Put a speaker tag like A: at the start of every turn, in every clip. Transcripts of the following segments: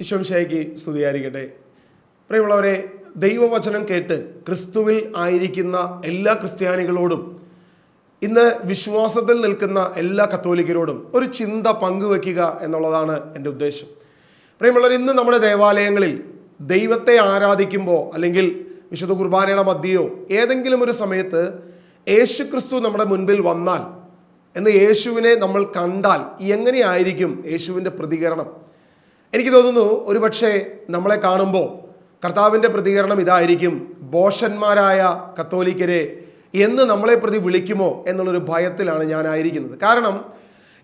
A: ഈശോമിശിഹായ്ക്ക് സ്തുതിയായിരിക്കട്ടെ. പ്രിയമുള്ളവരെ, ദൈവവചനം കേട്ട് ക്രിസ്തുവിൽ ആയിരിക്കുന്ന എല്ലാ ക്രിസ്ത്യാനികളോടും ഇന്ന് വിശ്വാസത്തിൽ നിൽക്കുന്ന എല്ലാ കത്തോലിക്കരോടും ഒരു ചിന്ത പങ്കുവെക്കുക എന്നുള്ളതാണ് എൻ്റെ ഉദ്ദേശം. പ്രിയമുള്ളവർ, ഇന്ന് നമ്മുടെ ദേവാലയങ്ങളിൽ ദൈവത്തെ ആരാധിക്കുമ്പോൾ അല്ലെങ്കിൽ വിശുദ്ധ കുർബാനയുടെ മധ്യയോ ഏതെങ്കിലും ഒരു സമയത്ത് യേശു ക്രിസ്തു നമ്മുടെ മുൻപിൽ വന്നാൽ, എന്ന് യേശുവിനെ നമ്മൾ കണ്ടാൽ എങ്ങനെയായിരിക്കും യേശുവിൻ്റെ പ്രതികരണം? എനിക്ക് തോന്നുന്നു ഒരുപക്ഷെ നമ്മളെ കാണുമ്പോൾ കർത്താവിൻ്റെ പ്രതികരണം ഇതായിരിക്കും: ബോഷന്മാരായ കത്തോലിക്കരെ എന്ന് നമ്മളെ പ്രതി വിളിക്കുമോ എന്നുള്ളൊരു ഭയത്തിലാണ് ഞാനായിരിക്കുന്നത്. കാരണം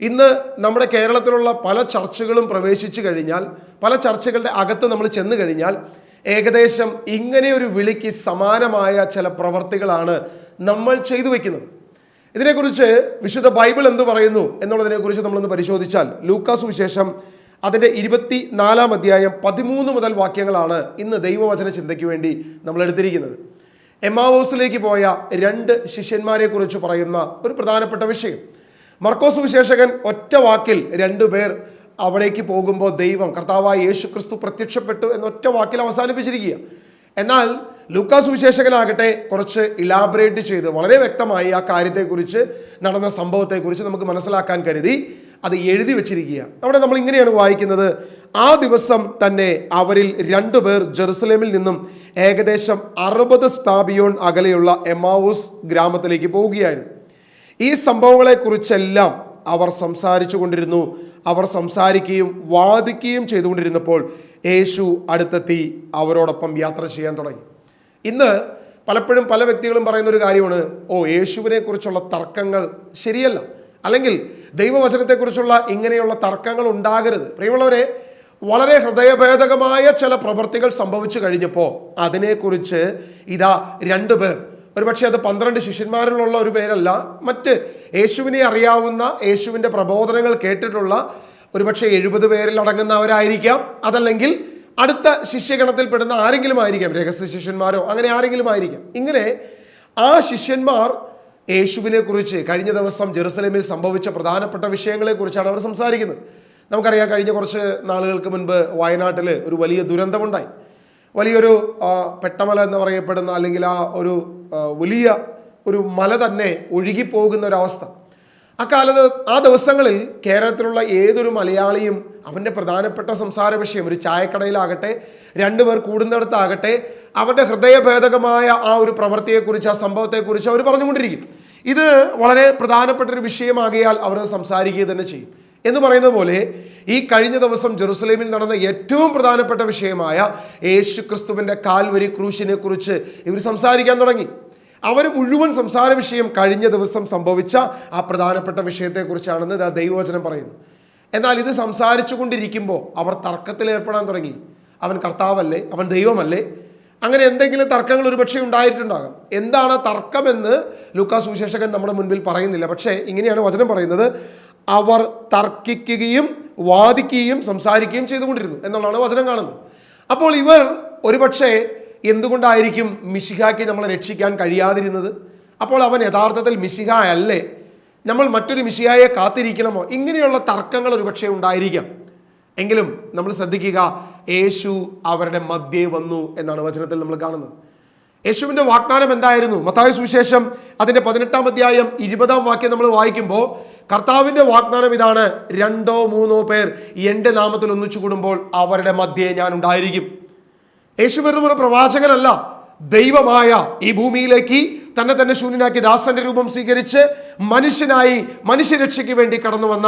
A: ഇന്ന് നമ്മുടെ കേരളത്തിലുള്ള പല ചർച്ചുകളും പ്രവേശിച്ചു കഴിഞ്ഞാൽ, പല ചർച്ചകളുടെ അകത്ത് നമ്മൾ ചെന്ന് കഴിഞ്ഞാൽ ഏകദേശം ഇങ്ങനെയൊരു വിളിക്ക് സമാനമായ ചില പ്രവർത്തികളാണ് നമ്മൾ ചെയ്തു വയ്ക്കുന്നത്. ഇതിനെക്കുറിച്ച് വിശുദ്ധ ബൈബിൾ എന്ത് പറയുന്നു എന്നുള്ളതിനെക്കുറിച്ച് നമ്മളൊന്ന് പരിശോധിച്ചാൽ, ലൂക്കാ സുവിശേഷം അതിൻ്റെ 24-ാം അധ്യായം 13 മുതൽ വാക്യങ്ങളാണ് ഇന്ന് ദൈവവചന ചിന്തയ്ക്ക് വേണ്ടി നമ്മൾ എടുത്തിരിക്കുന്നത്. എമ്മാവൂസിലേക്ക് പോയ 2 ശിഷ്യന്മാരെ കുറിച്ച് പറയുന്ന ഒരു പ്രധാനപ്പെട്ട വിഷയം. മർക്കോസ് സുവിശേഷകൻ ഒറ്റ വാക്കിൽ 2 പേർ അവിടേക്ക് പോകുമ്പോൾ ദൈവം കർത്താവായ യേശു ക്രിസ്തു പ്രത്യക്ഷപ്പെട്ടു എന്നൊറ്റ വാക്കിൽ അവസാനിപ്പിച്ചിരിക്കുക. എന്നാൽ ലൂക്കാ സുവിശേഷകനാകട്ടെ കുറച്ച് ഇലാബറേറ്റ് ചെയ്ത് വളരെ വ്യക്തമായി ആ കാര്യത്തെക്കുറിച്ച്, നടന്ന സംഭവത്തെക്കുറിച്ച് നമുക്ക് മനസ്സിലാക്കാൻ കരുതി അത് എഴുതി വെച്ചിരിക്കുക. അവിടെ നമ്മൾ ഇങ്ങനെയാണ് വായിക്കുന്നത്: ആ ദിവസം തന്നെ അവരിൽ 2 പേർ ജെറുസലേമിൽ നിന്നും ഏകദേശം 60 സ്ഥാപിയോൺ അകലെയുള്ള എമ്മാവൂസ് ഗ്രാമത്തിലേക്ക് പോവുകയായിരുന്നു. ഈ സംഭവങ്ങളെക്കുറിച്ചെല്ലാം അവർ സംസാരിച്ചു കൊണ്ടിരുന്നു. അവർ സംസാരിക്കുകയും വാദിക്കുകയും ചെയ്തുകൊണ്ടിരുന്നപ്പോൾ യേശു അടുത്തെത്തി അവരോടൊപ്പം യാത്ര ചെയ്യാൻ തുടങ്ങി. ഇന്ന് പലപ്പോഴും പല വ്യക്തികളും പറയുന്ന ഒരു കാര്യമാണ്: യേശുവിനെ കുറിച്ചുള്ള തർക്കങ്ങൾ ശരിയല്ല, അല്ലെങ്കിൽ ദൈവവചനത്തെക്കുറിച്ചുള്ള ഇങ്ങനെയുള്ള തർക്കങ്ങൾ ഉണ്ടാകരുത്. പ്രിയമുള്ളവരെ, വളരെ ഹൃദയഭേദകമായ ചില പ്രവൃത്തികൾ സംഭവിച്ചു കഴിഞ്ഞപ്പോൾ അതിനെക്കുറിച്ച് ഇതാ 2 പേർ, ഒരുപക്ഷെ അത് 12 ശിഷ്യന്മാരിലുള്ള ഒരു പേരല്ല, മറ്റ് യേശുവിനെ അറിയാവുന്ന, യേശുവിൻ്റെ പ്രബോധനങ്ങൾ കേട്ടിട്ടുള്ള ഒരുപക്ഷെ 70 പേരിൽ അടങ്ങുന്നവരായിരിക്കാം, അതല്ലെങ്കിൽ അടുത്ത ശിഷ്യഗണത്തിൽ പെടുന്ന ആരെങ്കിലും ആയിരിക്കാം, രഹസ്യ ശിഷ്യന്മാരോ അങ്ങനെ ആരെങ്കിലും ആയിരിക്കാം. ഇങ്ങനെ ആ ശിഷ്യന്മാർ യേശുവിനെ കുറിച്ച് കഴിഞ്ഞ ദിവസം ജെറുസലേമിൽ സംഭവിച്ച പ്രധാനപ്പെട്ട വിഷയങ്ങളെക്കുറിച്ചാണ് അവർ സംസാരിക്കുന്നത്. നമുക്കറിയാം, കഴിഞ്ഞ കുറച്ച് നാളുകൾക്ക് മുൻപ് വയനാട്ടിൽ ഒരു വലിയ ദുരന്തമുണ്ടായി. വലിയൊരു പെട്ടമല എന്ന് പറയപ്പെടുന്ന, അല്ലെങ്കിൽ വലിയ ഒരു മല തന്നെ ഒഴുകിപ്പോകുന്ന ഒരവസ്ഥ. അക്കാലത്ത് ആ ദിവസങ്ങളിൽ കേരളത്തിലുള്ള ഏതൊരു മലയാളിയും അവൻ്റെ പ്രധാനപ്പെട്ട സംസാര വിഷയം, ഒരു ചായക്കടയിലാകട്ടെ 2 പേർ കൂടുന്നിടത്താകട്ടെ, അവരുടെ ഹൃദയഭേദകമായ ആ ഒരു പ്രവൃത്തിയെക്കുറിച്ച്, ആ സംഭവത്തെക്കുറിച്ച് അവർ പറഞ്ഞുകൊണ്ടിരിക്കും. ഇത് വളരെ പ്രധാനപ്പെട്ട ഒരു വിഷയമാകിയാൽ അവർ സംസാരിക്കുക തന്നെ ചെയ്യും. എന്ന് പറയുന്ന പോലെ ഈ കഴിഞ്ഞ ദിവസം ജെറുസലേമിൽ നടന്ന ഏറ്റവും പ്രധാനപ്പെട്ട വിഷയമായ യേശു ക്രിസ്തുവിൻ്റെ കാൽവരി ക്രൂശിനെ കുറിച്ച് ഇവർ സംസാരിക്കാൻ തുടങ്ങി. അവർ മുഴുവൻ സംസാര വിഷയം കഴിഞ്ഞ ദിവസം സംഭവിച്ച ആ പ്രധാനപ്പെട്ട വിഷയത്തെക്കുറിച്ചാണെന്ന് ദൈവവചനം പറയുന്നു. എന്നാൽ ഇത് സംസാരിച്ചു കൊണ്ടിരിക്കുമ്പോൾ അവർ തർക്കത്തിൽ ഏർപ്പെടാൻ തുടങ്ങി. അവൻ കർത്താവല്ലേ, അവൻ ദൈവമല്ലേ, അങ്ങനെ എന്തെങ്കിലും തർക്കങ്ങൾ ഒരുപക്ഷെ ഉണ്ടായിട്ടുണ്ടാകാം. എന്താണ് തർക്കമെന്ന് ലൂക്കാ സുവിശേഷകൻ നമ്മുടെ മുൻപിൽ പറയുന്നില്ല. പക്ഷേ ഇങ്ങനെയാണ് വചനം പറയുന്നത്: അവർ തർക്കിക്കുകയും വാദിക്കുകയും സംസാരിക്കുകയും ചെയ്തുകൊണ്ടിരുന്നു എന്നുള്ളതാണ് വചനം കാണുന്നത്. അപ്പോൾ ഇവർ ഒരുപക്ഷെ എന്തുകൊണ്ടായിരിക്കും മിശിഹായ്ക്ക് നമ്മളെ രക്ഷിക്കാൻ കഴിയാതിരുന്നത്? അപ്പോൾ അവൻ യഥാർത്ഥത്തിൽ മിശിഹായ അല്ലേ? നമ്മൾ മറ്റൊരു മിശിഹായെ കാത്തിരിക്കണമോ? ഇങ്ങനെയുള്ള തർക്കങ്ങൾ ഒരുപക്ഷെ ഉണ്ടായിരിക്കാം. എങ്കിലും നമ്മൾ ശ്രദ്ധിക്കുക, യേശു അവരുടെ മധ്യേ വന്നു എന്നാണ് വചനത്തിൽ നമ്മൾ കാണുന്നത്. യേശുവിൻ്റെ വാഗ്ദാനം എന്തായിരുന്നു? മത്തായി സുവിശേഷം അതിൻ്റെ 18-ാം അധ്യായം 20-ാം വാക്യം നമ്മൾ വായിക്കുമ്പോൾ കർത്താവിൻ്റെ വാഗ്ദാനം ഇതാണ്: 2 or 3 പേർ എൻ്റെ നാമത്തിൽ ഒന്നിച്ചു കൂടുമ്പോൾ അവരുടെ മധ്യേ ഞാൻ ഉണ്ടായിരിക്കും. യേശു വെറും ഒരു പ്രവാചകനല്ല, ദൈവമായ ഈ ഭൂമിയിലേക്ക് തന്നെ ശൂന്യനാക്കി ദാസന്റെ രൂപം സ്വീകരിച്ച് മനുഷ്യനായി മനുഷ്യരക്ഷയ്ക്ക് വേണ്ടി കടന്നു വന്ന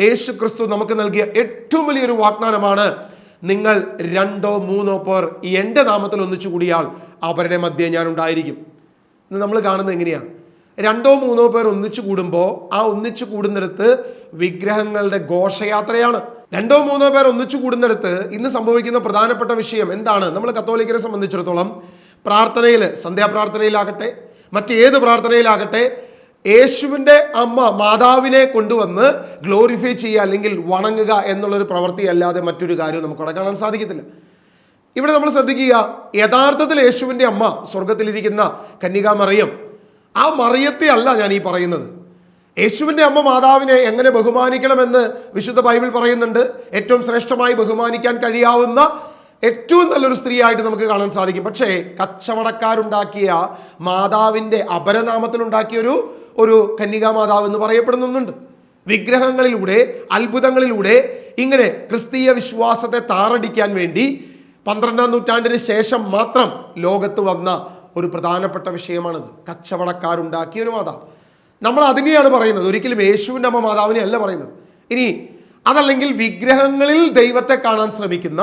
A: യേശു ക്രിസ്തു നമുക്ക് നൽകിയ ഏറ്റവും വലിയൊരു വാഗ്ദാനമാണ്: നിങ്ങൾ 2 or 3 പേർ എൻ്റെ നാമത്തിൽ ഒന്നിച്ചു കൂടിയാൽ അവരുടെ മധ്യേ ഞാൻ ഉണ്ടായിരിക്കും. ഇന്ന് നമ്മൾ കാണുന്നത് എങ്ങനെയാണ്? 2 or 3 പേർ ഒന്നിച്ചു കൂടുമ്പോൾ ആ ഒന്നിച്ചു കൂടുന്നിടത്ത് വിഗ്രഹങ്ങളുടെ ഘോഷയാത്രയാണ്. 2 or 3 പേർ ഒന്നിച്ചു കൂടുന്നിടത്ത് ഇന്ന് സംഭവിക്കുന്ന പ്രധാനപ്പെട്ട വിഷയം എന്താണ്? നമ്മൾ കത്തോലിക്കരെ സംബന്ധിച്ചിടത്തോളം പ്രാർത്ഥനയിൽ, സന്ധ്യാപ്രാർത്ഥനയിലാകട്ടെ മറ്റേത് പ്രാർത്ഥനയിലാകട്ടെ, യേശുവിൻ്റെ അമ്മ മാതാവിനെ കൊണ്ടുവന്ന് ഗ്ലോറിഫൈ ചെയ്യുക അല്ലെങ്കിൽ വണങ്ങുക എന്നുള്ളൊരു പ്രവൃത്തി അല്ലാതെ മറ്റൊരു കാര്യവും നമുക്കവിടെ കാണാൻ സാധിക്കത്തില്ല. ഇവിടെ നമ്മൾ ശ്രദ്ധിക്കുക, യഥാർത്ഥത്തിൽ യേശുവിൻ്റെ അമ്മ സ്വർഗത്തിലിരിക്കുന്ന കന്യകാ മറിയം, ആ മറിയത്തെ അല്ല ഞാൻ ഈ പറയുന്നത്. യേശുവിൻ്റെ അമ്മ മാതാവിനെ എങ്ങനെ ബഹുമാനിക്കണമെന്ന് വിശുദ്ധ ബൈബിൾ പറയുന്നുണ്ട്. ഏറ്റവും ശ്രേഷ്ഠമായി ബഹുമാനിക്കാൻ കഴിയാവുന്ന ഏറ്റവും നല്ലൊരു സ്ത്രീയായിട്ട് നമുക്ക് കാണാൻ സാധിക്കും. പക്ഷേ കച്ചവടക്കാരുണ്ടാക്കിയ മാതാവിൻ്റെ അപരനാമത്തിലുണ്ടാക്കിയ ഒരു കന്യകാ മാതാവ് എന്ന് പറയപ്പെടുന്നുണ്ട്. വിഗ്രഹങ്ങളിലൂടെ, അത്ഭുതങ്ങളിലൂടെ ഇങ്ങനെ ക്രിസ്തീയ വിശ്വാസത്തെ താറടിക്കാൻ വേണ്ടി 12-ാം നൂറ്റാണ്ടിന് ശേഷം മാത്രം ലോകത്ത് വന്ന ഒരു പ്രധാനപ്പെട്ട വിഷയമാണിത്. കച്ചവടക്കാരുണ്ടാക്കിയ ഒരു മാതാവ്. നമ്മൾ അതിനെയാണ് പറയുന്നത്, ഒരിക്കലും യേശുവിൻ്റെ അമ്മ മാതാവിനെ അല്ല പറയുന്നത്. ഇനി അതല്ലെങ്കിൽ വിഗ്രഹങ്ങളിൽ ദൈവത്തെ കാണാൻ ശ്രമിക്കുന്ന,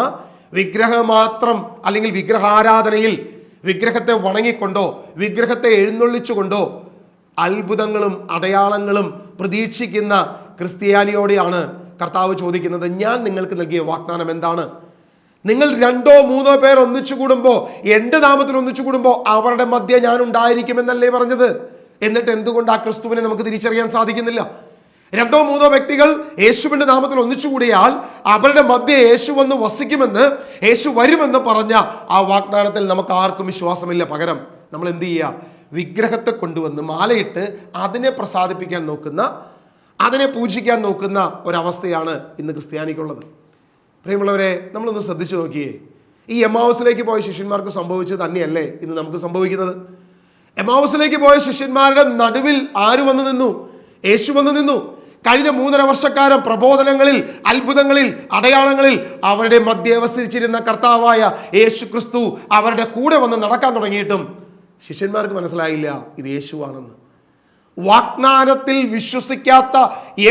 A: വിഗ്രഹമാത്രം അല്ലെങ്കിൽ വിഗ്രഹാരാധനയിൽ വിഗ്രഹത്തെ വണങ്ങിക്കൊണ്ടോ വിഗ്രഹത്തെ എഴുന്നള്ളിച്ചുകൊണ്ടോ അത്ഭുതങ്ങളും അടയാളങ്ങളും പ്രതീക്ഷിക്കുന്ന ക്രിസ്ത്യാനിയോടെയാണ് കർത്താവ് ചോദിക്കുന്നത്, ഞാൻ നിങ്ങൾക്ക് നൽകിയ വാഗ്ദാനം എന്താണ്? നിങ്ങൾ 2-3 പേർ ഒന്നിച്ചു കൂടുമ്പോൾ, എൻ്റെ നാമത്തിൽ ഒന്നിച്ചു കൂടുമ്പോൾ അവരുടെ മധ്യ ഞാൻ ഉണ്ടായിരിക്കുമെന്നല്ലേ പറഞ്ഞത്? എന്നിട്ട് എന്തുകൊണ്ട് ആ ക്രിസ്തുവിനെ നമുക്ക് തിരിച്ചറിയാൻ സാധിക്കുന്നില്ല? 2-3 വ്യക്തികൾ യേശുവിന്റെ നാമത്തിൽ ഒന്നിച്ചുകൂടിയാൽ അവരുടെ മധ്യ യേശു വന്ന് വസിക്കുമെന്ന്, യേശു വരുമെന്ന് പറഞ്ഞ ആ വാഗ്ദാനത്തിൽ നമുക്ക് ആർക്കും വിശ്വാസമില്ല. പകരം നമ്മൾ എന്ത് ചെയ്യുക? വിഗ്രഹത്തെ കൊണ്ടുവന്ന് മാലയിട്ട് അതിനെ പ്രസാദിപ്പിക്കാൻ നോക്കുന്ന, അതിനെ പൂജിക്കാൻ നോക്കുന്ന ഒരവസ്ഥയാണ് ഇന്ന് ക്രിസ്ത്യാനിക്കുള്ളത്. പ്രിയമുള്ളവരെ, നമ്മളൊന്ന് ശ്രദ്ധിച്ചു നോക്കിയേ. ഈ എമ്മാവുസിലേക്ക് പോയ ശിഷ്യന്മാർക്ക് സംഭവിച്ചത് തന്നെയല്ലേ ഇന്ന് നമുക്ക് സംഭവിക്കുന്നത്? എമ്മാവുസിലേക്ക് പോയ ശിഷ്യന്മാരുടെ നടുവിൽ ആര് വന്നു നിന്നു? യേശു വന്നു നിന്നു. കഴിഞ്ഞ 3.5 വർഷക്കാലം പ്രബോധനങ്ങളിൽ, അത്ഭുതങ്ങളിൽ, അടയാളങ്ങളിൽ അവരുടെ മധ്യേ വസിച്ചിരുന്ന കർത്താവായ യേശു ക്രിസ്തു അവരുടെ കൂടെ വന്ന് നടക്കാൻ തുടങ്ങിയിട്ടും ശിഷ്യന്മാർക്ക് മനസ്സിലായില്ല ഇത് യേശുവാണെന്ന്. വാഗ്ദാനത്തിൽ വിശ്വസിക്കാത്ത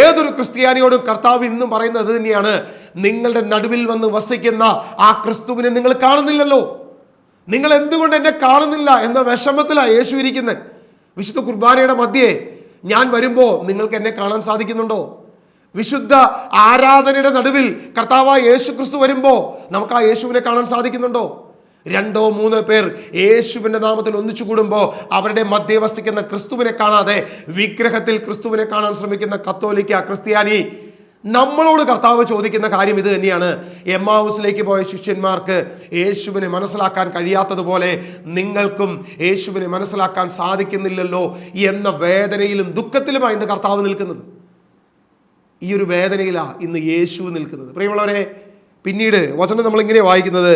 A: ഏതൊരു ക്രിസ്ത്യാനിയോടും കർത്താവ് ഇന്നും പറയുന്നത് തന്നെയാണ്, നിങ്ങളുടെ നടുവിൽ വന്ന് വസിക്കുന്ന ആ ക്രിസ്തുവിനെ നിങ്ങൾ കാണുന്നില്ലല്ലോ, നിങ്ങൾ എന്തുകൊണ്ട് എന്നെ കാണുന്നില്ല എന്ന വിഷമത്തിലാണ് യേശു ഇരിക്കുന്നത്. വിശുദ്ധ കുർബാനയുടെ മധ്യേ ഞാൻ വരുമ്പോൾ നിങ്ങൾക്ക് എന്നെ കാണാൻ സാധിക്കുന്നുണ്ടോ? വിശുദ്ധ ആരാധനയുടെ നടുവിൽ കർത്താവായ യേശു ക്രിസ്തു വരുമ്പോൾ നമുക്ക് ആ യേശുവിനെ കാണാൻ സാധിക്കുന്നുണ്ടോ? 2-3 പേർ യേശുവിന്റെ നാമത്തിൽ ഒന്നിച്ചു കൂടുമ്പോൾ അവരുടെ മധ്യേ വസിക്കുന്ന ക്രിസ്തുവിനെ കാണാതെ വിഗ്രഹത്തിൽ ക്രിസ്തുവിനെ കാണാൻ ശ്രമിക്കുന്ന കത്തോലിക്ക ക്രിസ്ത്യാനി, നമ്മളോട് കർത്താവ് ചോദിക്കുന്ന കാര്യം ഇത് തന്നെയാണ്. എമ്മാവുസിലേക്ക് പോയ ശിഷ്യന്മാർക്ക് യേശുവിനെ മനസ്സിലാക്കാൻ കഴിയാത്തതുപോലെ നിങ്ങൾക്കും യേശുവിനെ മനസ്സിലാക്കാൻ സാധിക്കുന്നില്ലല്ലോ എന്ന വേദനയിലും ദുഃഖത്തിലുമാണ് ഇന്ന് കർത്താവ് നിൽക്കുന്നത്. ഈ ഒരു വേദനയിലാണ് ഇന്ന് യേശു നിൽക്കുന്നത്. പ്രിയമുള്ളവരെ, പിന്നീട് വചനം നമ്മൾ ഇങ്ങനെ വായിക്കുന്നത്,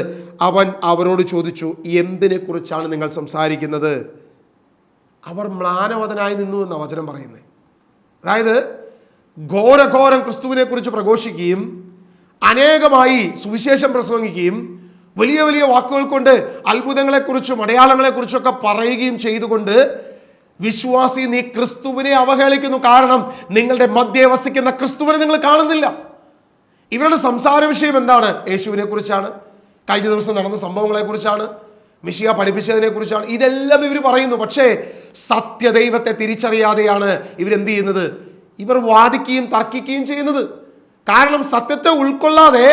A: അവൻ അവരോട് ചോദിച്ചു, എന്തിനെ കുറിച്ചാണ് നിങ്ങൾ സംസാരിക്കുന്നത്? അവർ മ്ലാനവതനായി നിന്നു എന്ന വചനം പറയുന്നത്. അതായത് ഘോരഘോരം ക്രിസ്തുവിനെ കുറിച്ച് പ്രഘോഷിക്കുകയും അനേകമായി സുവിശേഷം പ്രസംഗിക്കുകയും വലിയ വലിയ വാക്കുകൾ കൊണ്ട് അത്ഭുതങ്ങളെക്കുറിച്ചും അടയാളങ്ങളെക്കുറിച്ചൊക്കെ പറയുകയും ചെയ്തുകൊണ്ട്, വിശ്വാസി, നീ ക്രിസ്തുവിനെ അവഹേളിക്കുന്നു. കാരണം നിങ്ങളുടെ മധ്യേ വസിക്കുന്ന ക്രിസ്തുവിനെ നിങ്ങൾ കാണുന്നില്ല. ഇവരുടെ സംസാര വിഷയം എന്താണ്? യേശുവിനെ കുറിച്ചാണ്, കഴിഞ്ഞ ദിവസം നടന്ന സംഭവങ്ങളെ കുറിച്ചാണ്, മിശിഹ പഠിപ്പിച്ചതിനെ കുറിച്ചാണ്. ഇതെല്ലാം ഇവർ പറയുന്നു. പക്ഷേ സത്യദൈവത്തെ തിരിച്ചറിയാതെയാണ് ഇവരെന്ത് ചെയ്യുന്നത്? ഇവർ വാദിക്കുകയും തർക്കിക്കുകയും ചെയ്യുന്നത്. കാരണം സത്യത്തെ ഉൾക്കൊള്ളാതെ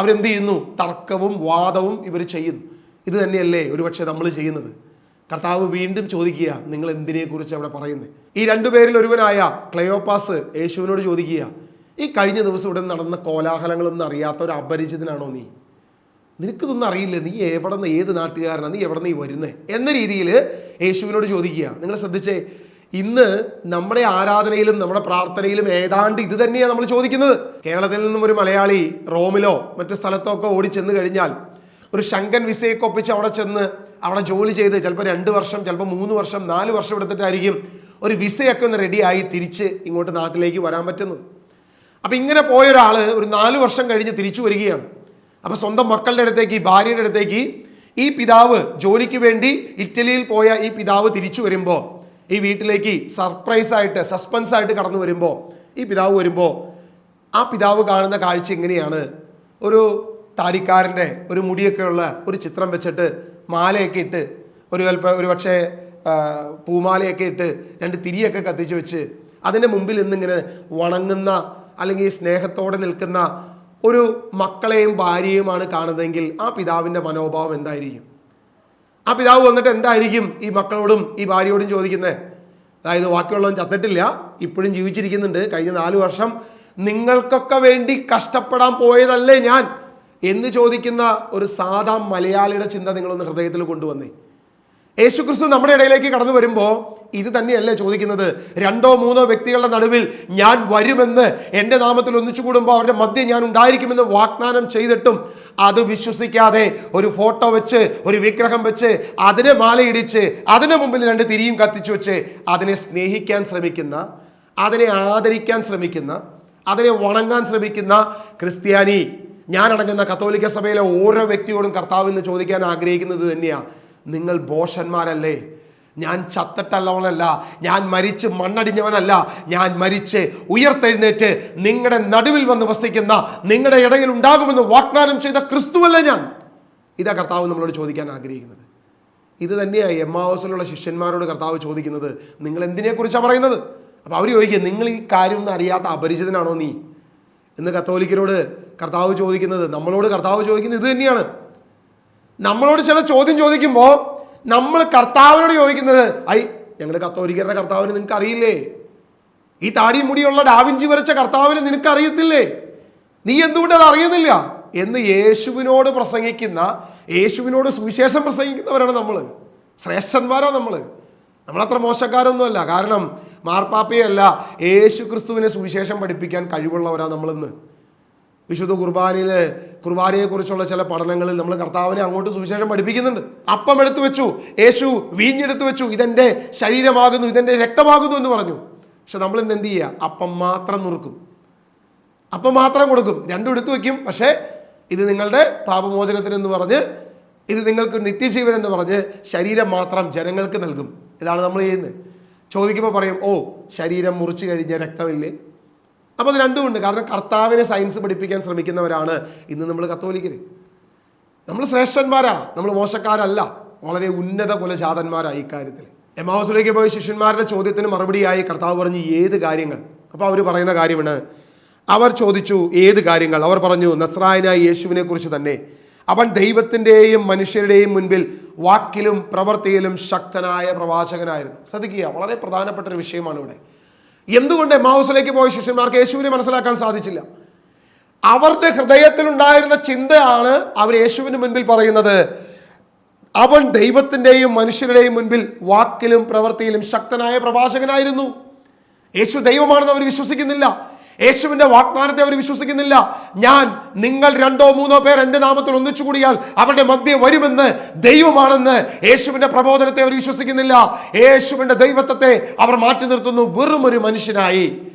A: അവരെന്ത് ചെയ്യുന്നു? തർക്കവും വാദവും ഇവർ ചെയ്യുന്നു. ഇത് തന്നെയല്ലേ ഒരുപക്ഷെ നമ്മൾ ചെയ്യുന്നത്? കർത്താവ് വീണ്ടും ചോദിക്കുക, നിങ്ങൾ എന്തിനെ കുറിച്ച് അവിടെ പറയുന്നത്? ഈ 2 പേരിൽ ഒരുവനായ ക്ലെയോപ്പാസ് യേശുവിനോട് ചോദിക്കുക, ഈ കഴിഞ്ഞ ദിവസം ഇവിടെ നടന്ന കോലാഹലങ്ങളൊന്നും അറിയാത്ത ഒരു അപരിചിതനാണോ നീ? നിനക്കിതൊന്നും അറിയില്ല, നീ എവിടെ നിന്ന്, ഏത് നാട്ടുകാരനാണ്, നീ എവിടെ നിന്ന് വരുന്നേ എന്ന രീതിയിൽ യേശുവിനോട് ചോദിക്കുക. നിങ്ങൾ ശ്രദ്ധിച്ചേ, ഇന്ന് നമ്മുടെ ആരാധനയിലും നമ്മുടെ പ്രാർത്ഥനയിലും ഏതാണ്ട് ഇത് തന്നെയാണ് നമ്മൾ ചോദിക്കുന്നത്. കേരളത്തിൽ നിന്നും ഒരു മലയാളി റോമിലോ മറ്റു സ്ഥലത്തോ ഒക്കെ ഓടി ചെന്ന് കഴിഞ്ഞാൽ ഒരു ശങ്കൻ വിസയൊക്കെ ഒപ്പിച്ച് അവിടെ ചെന്ന് അവിടെ ജോലി ചെയ്ത് ചിലപ്പോൾ 2 വർഷം, ചിലപ്പോൾ 3 വർഷം, 4 വർഷം എടുത്തിട്ടായിരിക്കും ഒരു വിസയൊക്കെ ഒന്ന് റെഡിയായി തിരിച്ച് ഇങ്ങോട്ട് നാട്ടിലേക്ക് വരാൻ പറ്റുന്നത്. അപ്പം ഇങ്ങനെ പോയ ഒരാൾ ഒരു 4 വർഷം കഴിഞ്ഞ് തിരിച്ചു വരികയാണ്. അപ്പം സ്വന്തം മക്കളുടെ അടുത്തേക്ക്, ഭാര്യയുടെ അടുത്തേക്ക് ഈ പിതാവ്, ജോലിക്ക് വേണ്ടി ഇറ്റലിയിൽ പോയ ഈ പിതാവ് തിരിച്ചു വരുമ്പോൾ, ഈ വീട്ടിലേക്ക് സർപ്രൈസ് ആയിട്ട്, സസ്പെൻസ് ആയിട്ട് കടന്നു വരുമ്പോൾ, ഈ പിതാവ് വരുമ്പോൾ ആ പിതാവ് കാണുന്ന കാഴ്ച എങ്ങനെയാണ്? ഒരു താടിക്കാരൻ്റെ ഒരു മുടിയൊക്കെ ഉള്ള ഒരു ചിത്രം വെച്ചിട്ട് മാലയൊക്കെ ഇട്ട്, ഒരു പക്ഷേ പൂമാലയൊക്കെ ഇട്ട് 2 തിരിയൊക്കെ കത്തിച്ച് വെച്ച് അതിൻ്റെ മുമ്പിൽ നിന്നിങ്ങനെ വണങ്ങുന്ന അല്ലെങ്കിൽ സ്നേഹത്തോടെ നിൽക്കുന്ന ഒരു മക്കളെയും ഭാര്യയുമാണ് കാണുന്നതെങ്കിൽ ആ പിതാവിൻ്റെ മനോഭാവം എന്തായിരിക്കും? ആ പിതാവ് വന്നിട്ട് എന്തായിരിക്കും ഈ മക്കളോടും ഈ ഭാര്യയോടും ചോദിക്കുന്നത്? അതായത് ബാക്കിയുള്ളവൻ ചത്തിട്ടില്ല, ഇപ്പോഴും ജീവിച്ചിരിക്കുന്നുണ്ട്, കഴിഞ്ഞ 4 വർഷം നിങ്ങൾക്കൊക്കെ വേണ്ടി കഷ്ടപ്പെടാൻ പോയതല്ലേ ഞാൻ എന്ന് ചോദിക്കുന്ന ഒരു സാധാ മലയാളിയുടെ ചിന്ത നിങ്ങളൊന്ന് ഹൃദയത്തിൽ കൊണ്ടുവന്നേ. യേശുക്രിസ്തു നമ്മുടെ ഇടയിലേക്ക് കടന്നു വരുമ്പോൾ ഇത് തന്നെയല്ലേ ചോദിക്കുന്നത്? 2-3 വ്യക്തികളുടെ നടുവിൽ ഞാൻ വരുമെന്ന്, എൻ്റെ നാമത്തിൽ ഒന്നിച്ചു കൂടുമ്പോൾ അവരുടെ മധ്യ ഞാൻ ഉണ്ടായിരിക്കുമെന്ന് വാഗ്ദാനം ചെയ്തിട്ടും അത് വിശ്വസിക്കാതെ ഒരു ഫോട്ടോ വെച്ച്, ഒരു വിഗ്രഹം വെച്ച്, അതിനെ മാലയിടിച്ച്, അതിന് മുമ്പിൽ 2 തിരിയും കത്തിച്ചു വെച്ച് അതിനെ സ്നേഹിക്കാൻ ശ്രമിക്കുന്ന, അതിനെ ആദരിക്കാൻ ശ്രമിക്കുന്ന, അതിനെ വണങ്ങാൻ ശ്രമിക്കുന്ന ക്രിസ്ത്യാനി, ഞാൻ അടങ്ങുന്ന കത്തോലിക്ക സഭയിലെ ഓരോ വ്യക്തിയോടും കർത്താവ് എന്ന് ചോദിക്കാൻ ആഗ്രഹിക്കുന്നത് തന്നെയാണ്, നിങ്ങൾ ഭോഷന്മാരല്ലേ? ഞാൻ ചത്തിട്ടല്ലവനല്ല, ഞാൻ മരിച്ച് മണ്ണടിഞ്ഞവനല്ല, ഞാൻ മരിച്ച് ഉയർത്തെഴുന്നേറ്റ് നിങ്ങളുടെ നടുവിൽ വന്ന് വസിക്കുന്ന, നിങ്ങളുടെ ഇടയിൽ ഉണ്ടാകുമെന്ന് വാഗ്ദാനം ചെയ്ത ക്രിസ്തുവല്ല ഞാൻ? ഇതാ കർത്താവ് നമ്മളോട് ചോദിക്കാൻ ആഗ്രഹിക്കുന്നത്. ഇത് തന്നെയായി എമ്മാവൂസിലുള്ള ശിഷ്യന്മാരോട് കർത്താവ് ചോദിക്കുന്നത്, നിങ്ങൾ എന്തിനെക്കുറിച്ചാണ് പറയുന്നത്? അപ്പോൾ അവർ ചോദിക്കുക, നിങ്ങൾ ഈ കാര്യമൊന്നും അറിയാത്ത അപരിചിതനാണോ നീ എന്ന് കത്തോലിക്കരോട് കർത്താവ് ചോദിക്കുന്നത്. നമ്മളോട് കർത്താവ് ചോദിക്കുന്നത് ഇത് തന്നെയാണ്. നമ്മളോട് ചില ചോദ്യം ചോദിക്കുമ്പോൾ നമ്മൾ കർത്താവിനോട് ചോദിക്കുന്നത്, ഞങ്ങളുടെ കത്തോലിക്കരുടെ കർത്താവിന് നിങ്ങൾക്ക് അറിയില്ലേ? ഈ താടി മുടിയുള്ള ഡാവിഞ്ചി വരച്ച കർത്താവിന് നിനക്ക് അറിയത്തില്ലേ? നീ എന്തുകൊണ്ട് അത് അറിയുന്നില്ല എന്ന് യേശുവിനോട് പ്രസംഗിക്കുന്ന, യേശുവിനോട് സുവിശേഷം പ്രസംഗിക്കുന്നവരാണ് നമ്മൾ. ശ്രേഷ്ഠന്മാരാണ് നമ്മളത്ര മോശക്കാരൊന്നുമല്ല. കാരണം മാർപ്പാപ്പയല്ല, യേശു ക്രിസ്തുവിനെ സുവിശേഷം പഠിപ്പിക്കാൻ കഴിവുള്ളവരാണ് നമ്മളിന്ന്. വിശുദ്ധ കുർബാനയെക്കുറിച്ചുള്ള ചില പഠനങ്ങളിൽ നമ്മൾ കർത്താവിനെ അങ്ങോട്ട് സുവിശേഷം പഠിപ്പിക്കുന്നുണ്ട്. അപ്പം എടുത്തു വെച്ചു, യേശു വീഞ്ഞെടുത്തു വെച്ചു, ഇതെൻ്റെ ശരീരമാകുന്നു, ഇതെൻ്റെ രക്തമാകുന്നു എന്ന് പറഞ്ഞു. പക്ഷെ നമ്മൾ ഇന്ന് എന്ത് ചെയ്യുക? അപ്പം മാത്രം നുറുക്കും, അപ്പം മാത്രം കൊടുക്കും, 2 എടുത്തു വെക്കും. പക്ഷേ ഇത് നിങ്ങളുടെ പാപമോചനത്തിനെന്ന് പറഞ്ഞ്, ഇത് നിങ്ങൾക്ക് നിത്യജീവൻ എന്ന് പറഞ്ഞ് ശരീരം മാത്രം ജനങ്ങൾക്ക് നൽകും. ഇതാണ് നമ്മൾ ചെയ്യുന്നത്. ചോദിക്കുമ്പോൾ പറയും, ശരീരം മുറിച്ചു കഴിഞ്ഞ രക്തമില്ലേ? അപ്പോൾ അത് രണ്ടുമുണ്ട്. കാരണം കർത്താവിനെ സയൻസ് പഠിപ്പിക്കാൻ ശ്രമിക്കുന്നവരാണ് ഇന്ന് നമ്മൾ കത്തോലിക്കര്. നമ്മൾ ശ്രേഷ്ഠന്മാരാ, നമ്മൾ മോശക്കാരല്ല, വളരെ ഉന്നത കുലജാതന്മാരാ ഇക്കാര്യത്തിൽ. എമ്മാവൂസിലേക്ക് പോയ ശിഷ്യന്മാരുടെ ചോദ്യത്തിന് മറുപടിയായി കർത്താവ് പറഞ്ഞു, ഏത് കാര്യങ്ങൾ? അപ്പോൾ അവർ പറയുന്ന കാര്യമാണ്. അവർ ചോദിച്ചു, ഏത് കാര്യങ്ങൾ? അവർ പറഞ്ഞു, നസ്രായനായ യേശുവിനെ കുറിച്ച് തന്നെ. അവൻ ദൈവത്തിൻ്റെയും മനുഷ്യരുടെയും മുൻപിൽ വാക്കിലും പ്രവൃത്തിയിലും ശക്തനായ പ്രവാചകനായിരുന്നു. ശ്രദ്ധിക്കുക, വളരെ പ്രധാനപ്പെട്ട ഒരു വിഷയമാണ് ഇവിടെ. എന്തുകൊണ്ട് എമ്മാവൂസിലേക്ക് പോയ ശിഷ്യന്മാർക്ക് യേശുവിനെ മനസ്സിലാക്കാൻ സാധിച്ചില്ല? അവരുടെ ഹൃദയത്തിലുണ്ടായിരുന്ന ചിന്തയാണ് അവർ യേശുവിന് മുൻപിൽ പറയുന്നത്. അവൻ ദൈവത്തിൻ്റെയും മനുഷ്യരുടെയും മുൻപിൽ വാക്കിലും പ്രവൃത്തിയിലും ശക്തനായ പ്രവാചകനായിരുന്നു. യേശു ദൈവമാണെന്ന് അവർ വിശ്വസിക്കുന്നില്ല. യേശുവിന്റെ വാഗ്ദാനത്തെ അവർ വിശ്വസിക്കുന്നില്ല. നിങ്ങൾ 2-3 പേർ എൻ്റെ നാമത്തിൽ ഒന്നിച്ചു കൂടിയാൽ അവരുടെ മധ്യേ വരുമെന്ന്, ദൈവമാണെന്ന് യേശുവിന്റെ പ്രബോധനത്തെ അവർ വിശ്വസിക്കുന്നില്ല. യേശുവിന്റെ ദൈവത്വത്തെ അവർ മാറ്റി നിർത്തുന്നു. വെറുമൊരു മനുഷ്യനായി,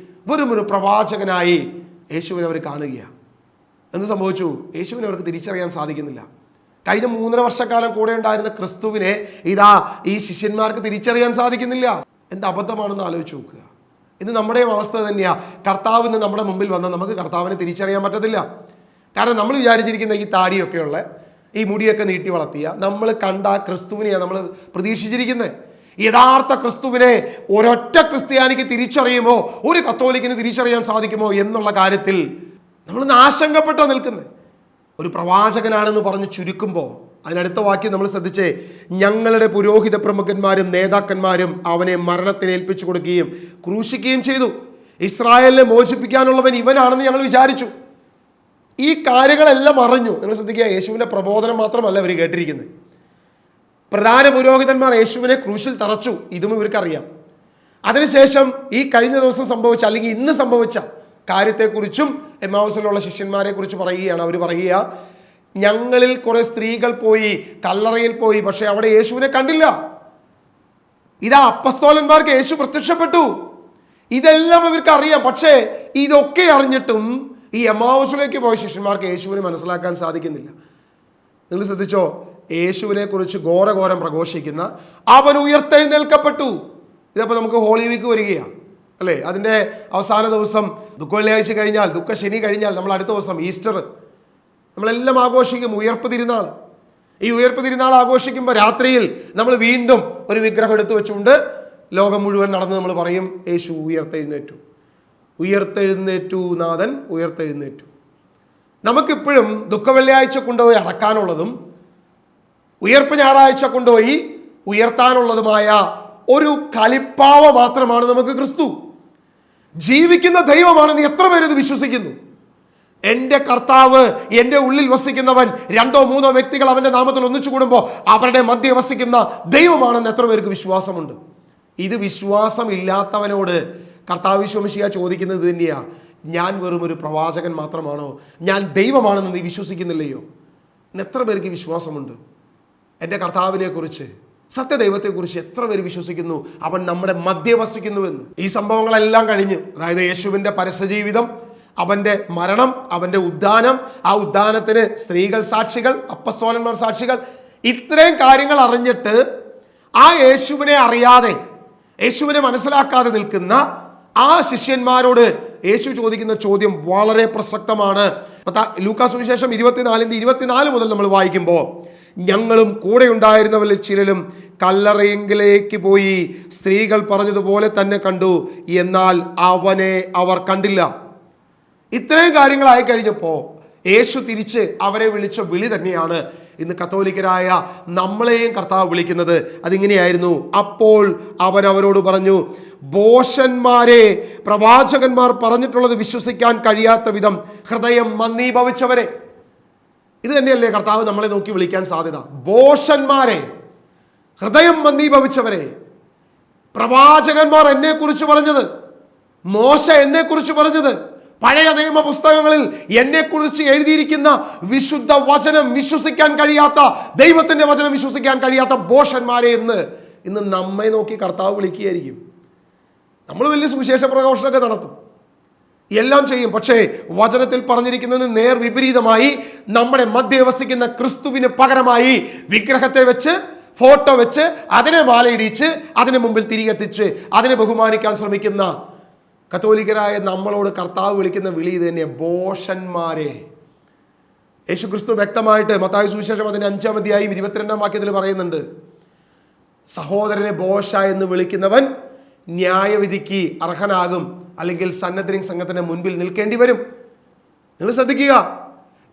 A: വെറുമൊരു പ്രവാചകനായി യേശുവിനെ അവർ കാണുകയാണ്. എന്ത് സംഭവിച്ചു? യേശുവിനെ അവർക്ക് തിരിച്ചറിയാൻ സാധിക്കുന്നില്ല. കഴിഞ്ഞ 3.5 വർഷക്കാലം കൂടെ ഉണ്ടായിരുന്ന ക്രിസ്തുവിനെ ഇതാ ഈ ശിഷ്യന്മാർക്ക് തിരിച്ചറിയാൻ സാധിക്കുന്നില്ല. എന്ത് അബദ്ധമാണെന്ന് ആലോചിച്ച് നോക്കുക. ഇന്ന് നമ്മുടെയും അവസ്ഥ തന്നെയാണ്. കർത്താവ് ഇന്ന് നമ്മുടെ മുമ്പിൽ വന്നാൽ നമുക്ക് കർത്താവിനെ തിരിച്ചറിയാൻ പറ്റത്തില്ല. കാരണം നമ്മൾ വിചാരിച്ചിരിക്കുന്ന ഈ താടിയൊക്കെയുള്ള, ഈ മുടിയൊക്കെ നീട്ടി വളർത്തിയ നമ്മൾ കണ്ട ക്രിസ്തുവിനെയാണ് നമ്മൾ പ്രതീക്ഷിച്ചിരിക്കുന്നത്. യഥാർത്ഥ ക്രിസ്തുവിനെ ഒരൊറ്റ ക്രിസ്ത്യാനിക്ക് തിരിച്ചറിയുമോ, ഒരു കത്തോലിക്കിന് തിരിച്ചറിയാൻ സാധിക്കുമോ എന്നുള്ള കാര്യത്തിൽ നമ്മൾ ആശങ്കപ്പെട്ടോ നിൽക്കുന്നത്. ഒരു പ്രവാചകനാണെന്ന് പറഞ്ഞ് ചുരുക്കുമ്പോൾ അതിനടുത്ത വാക്യം നമ്മൾ ശ്രദ്ധിച്ചേ, ഞങ്ങളുടെ പുരോഹിത പ്രമുഖന്മാരും നേതാക്കന്മാരും അവനെ മരണത്തിന് ഏൽപ്പിച്ചു കൊടുക്കുകയും ക്രൂശിക്കുകയും ചെയ്തു. ഇസ്രായേലിനെ മോചിപ്പിക്കാനുള്ളവൻ ഇവനാണെന്ന് ഞങ്ങൾ വിചാരിച്ചു. ഈ കാര്യങ്ങളെല്ലാം അറിഞ്ഞു. നിങ്ങൾ ശ്രദ്ധിക്കുക, യേശുവിൻ്റെ പ്രബോധനം മാത്രമല്ല ഇവർ കേട്ടിരിക്കുന്നത്. പ്രധാന പുരോഹിതന്മാർ യേശുവിനെ ക്രൂശിൽ തറച്ചു, ഇതും ഇവർക്കറിയാം. അതിനുശേഷം ഈ കഴിഞ്ഞ ദിവസം സംഭവിച്ച, അല്ലെങ്കിൽ ഇന്ന് സംഭവിച്ച കാര്യത്തെക്കുറിച്ചും എമ്മാവൂസിലുള്ള ശിഷ്യന്മാരെ കുറിച്ച് പറയുകയാണ്. അവർ പറയുക, ഞങ്ങളിൽ കുറെ സ്ത്രീകൾ പോയി കല്ലറയിൽ പോയി, പക്ഷെ അവിടെ യേശുവിനെ കണ്ടില്ല. ഇതാ അപ്പസ്തോലന്മാർക്ക് യേശു പ്രത്യക്ഷപ്പെട്ടു. ഇതെല്ലാം ഇവർക്ക് അറിയാം. പക്ഷേ ഇതൊക്കെ അറിഞ്ഞിട്ടും ഈ എമ്മാവൂസിലേക്ക് പോയ ശിഷ്യന്മാർക്ക് യേശുവിനെ മനസ്സിലാക്കാൻ സാധിക്കുന്നില്ല. നിങ്ങൾ ശ്രദ്ധിച്ചോ, യേശുവിനെ കുറിച്ച് ഘോരഘോരം പ്രഘോഷിക്കുന്ന അവൻ ഉയർത്തെഴുന്നേൽക്കപ്പെട്ടു. ഇതപ്പോൾ നമുക്ക് ഹോളി വീക്ക് വരികയാണ് അല്ലേ? അതിൻ്റെ അവസാന ദിവസം ദുഃഖവെള്ളിയാഴ്ച കഴിഞ്ഞാൽ, ദുഃഖശനി കഴിഞ്ഞാൽ നമ്മൾ അടുത്ത ദിവസം ഈസ്റ്റർ നമ്മളെല്ലാം ആഘോഷിക്കും, ഉയർപ്പ് തിരുനാൾ. ഈ ഉയർപ്പ് തിരുനാൾ ആഘോഷിക്കുമ്പോൾ രാത്രിയിൽ നമ്മൾ വീണ്ടും ഒരു വിഗ്രഹം എടുത്തു വെച്ചുകൊണ്ട് ലോകം മുഴുവൻ നടന്ന് നമ്മൾ പറയും, യേശു ഉയർത്തെഴുന്നേറ്റു, ഉയർത്തെഴുന്നേറ്റു, നാഥൻ ഉയർത്തെഴുന്നേറ്റു. നമുക്കിപ്പോഴും ദുഃഖവെള്ളിയാഴ്ച കൊണ്ടുപോയി അടക്കാനുള്ളതും ഉയർപ്പ് ഞായറാഴ്ച കൊണ്ടുപോയി ഉയർത്താനുള്ളതുമായ ഒരു കളിപ്പാവ മാത്രമാണ് നമുക്ക് ക്രിസ്തു. ജീവിക്കുന്ന ദൈവമാണെന്ന് എത്ര പേര് ഇത് വിശ്വസിക്കുന്നു? എൻ്റെ കർത്താവ് എൻ്റെ ഉള്ളിൽ വസിക്കുന്നവൻ 2-3 വ്യക്തികൾ അവൻ്റെ നാമത്തിൽ ഒന്നിച്ചു കൂടുമ്പോൾ അവരുടെ മധ്യ വസിക്കുന്ന ദൈവമാണെന്ന് എത്ര പേർക്ക് വിശ്വാസമുണ്ട്? ഇത് വിശ്വാസമില്ലാത്തവനോട് കർത്താവ് ഈശോ ചോദിക്കുന്നത് തന്നെയാ, ഞാൻ വെറും ഒരു പ്രവാചകൻ മാത്രമാണോ? ഞാൻ ദൈവമാണെന്ന് നീ വിശ്വസിക്കുന്നില്ലയോ? എത്ര പേർക്ക് വിശ്വാസമുണ്ട്? എൻ്റെ കർത്താവിനെ കുറിച്ച്, സത്യദൈവത്തെക്കുറിച്ച് എത്ര പേര് വിശ്വസിക്കുന്നു അവൻ നമ്മുടെ മധ്യ വസിക്കുന്നുവെന്ന്? ഈ സംഭവങ്ങളെല്ലാം കഴിഞ്ഞു, അതായത് യേശുവിൻ്റെ പരസ്യജീവിതം, അവൻ്റെ മരണം, അവൻ്റെ ഉദ്ധാനം, ആ ഉദ്ധാനത്തിന് സ്ത്രീകൾ സാക്ഷികൾ, അപ്പസ്തോലന്മാർ സാക്ഷികൾ, ഇത്രയും കാര്യങ്ങൾ അറിഞ്ഞിട്ട് ആ യേശുവിനെ അറിയാതെ, യേശുവിനെ മനസ്സിലാക്കാതെ നിൽക്കുന്ന ആ ശിഷ്യന്മാരോട് യേശു ചോദിക്കുന്ന ചോദ്യം വളരെ പ്രസക്തമാണ്. ലൂക്കാ സുവിശേഷം 24:24 മുതൽ നമ്മൾ വായിക്കുമ്പോൾ, ഞങ്ങളും കൂടെ ഉണ്ടായിരുന്നവരിൽ ചിലരും കല്ലറയെങ്കിലേക്ക് പോയി സ്ത്രീകൾ പറഞ്ഞതുപോലെ തന്നെ കണ്ടു, എന്നാൽ അവനെ അവർ കണ്ടില്ല. ഇത്രയും കാര്യങ്ങളായി കഴിഞ്ഞപ്പോൾ യേശു തിരിച്ച് അവരെ വിളിച്ച വിളി തന്നെയാണ് ഇന്ന് കത്തോലിക്കരായ നമ്മളെയും കർത്താവ് വിളിക്കുന്നത്. അതിങ്ങനെയായിരുന്നു, അപ്പോൾ അവൻ അവരോട് പറഞ്ഞു, ഭോഷന്മാരെ, പ്രവാചകന്മാർ പറഞ്ഞിട്ടുള്ളത് വിശ്വസിക്കാൻ കഴിയാത്ത വിധം ഹൃദയം മന്ദീഭവിച്ചവരെ. ഇത് തന്നെയല്ലേ കർത്താവ് നമ്മളെ നോക്കി വിളിക്കാൻ സാധ്യത? ഭോഷന്മാരെ, ഹൃദയം മന്ദീഭവിച്ചവരെ. പ്രവാചകന്മാർ എന്നെ കുറിച്ച് പറഞ്ഞത്, മോശ എന്നെ കുറിച്ച് പറഞ്ഞത്, പഴയ നിയമ പുസ്തകങ്ങളിൽ എന്നെക്കുറിച്ച് എഴുതിയിരിക്കുന്ന വിശുദ്ധ വചനം വിശ്വസിക്കാൻ കഴിയാത്ത, ദൈവത്തിന്റെ വചനം വിശ്വസിക്കാൻ കഴിയാത്ത ഭോഷന്മാരെ എന്ന് ഇന്ന് നമ്മെ നോക്കി കർത്താവ് വിളിക്കുകയായിരിക്കും. നമ്മൾ വലിയ സുവിശേഷ പ്രഘോഷണമൊക്കെ നടത്തും, എല്ലാം ചെയ്യും. പക്ഷേ വചനത്തിൽ പറഞ്ഞിരിക്കുന്നതിന് നേർ വിപരീതമായി നമ്മുടെ മധ്യ വസിക്കുന്ന ക്രിസ്തുവിന് പകരമായി വിഗ്രഹത്തെ വെച്ച്, ഫോട്ടോ വെച്ച്, അതിനെ മാലയിടിച്ച്, അതിന് മുമ്പിൽ തിരികെത്തിച്ച് അതിനെ ബഹുമാനിക്കാൻ ശ്രമിക്കുന്ന കത്തോലിക്കരായ നമ്മളോട് കർത്താവ് വിളിക്കുന്ന വിളി ഇത് തന്നെ, ഭോഷന്മാരെ. യേശു ക്രിസ്തു വ്യക്തമായിട്ട് മത്തായി സുവിശേഷം 5-ാം വാക്യത്തിൽ പറയുന്നുണ്ട്, സഹോദരനെ ഭോഷ എന്ന് വിളിക്കുന്നവൻ ന്യായവിധിക്ക് അർഹനാകും, അല്ലെങ്കിൽ സന്നദ്ധ സംഘത്തിന്റെ മുൻപിൽ നിൽക്കേണ്ടി വരും. നിങ്ങൾ ശ്രദ്ധിക്കുക,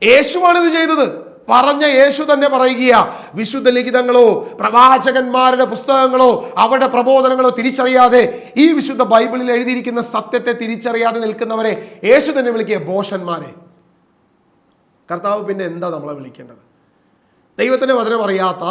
A: യേശുവാണിത് ചെയ്തത്. പറഞ്ഞ യേശു തന്നെ പറയുക, വിശുദ്ധ ലിഖിതങ്ങളോ പ്രവാചകന്മാരുടെ പുസ്തകങ്ങളോ അവരുടെ പ്രബോധനങ്ങളോ തിരിച്ചറിയാതെ, ഈ വിശുദ്ധ ബൈബിളിൽ എഴുതിയിരിക്കുന്ന സത്യത്തെ തിരിച്ചറിയാതെ നിൽക്കുന്നവരെ യേശു തന്നെ വിളിക്കുക ഭോഷന്മാരെ. കർത്താവ് പിന്നെ എന്താ നമ്മളെ വിളിക്കേണ്ടത്? ദൈവത്തിന്റെ വചനം അറിയാത്ത,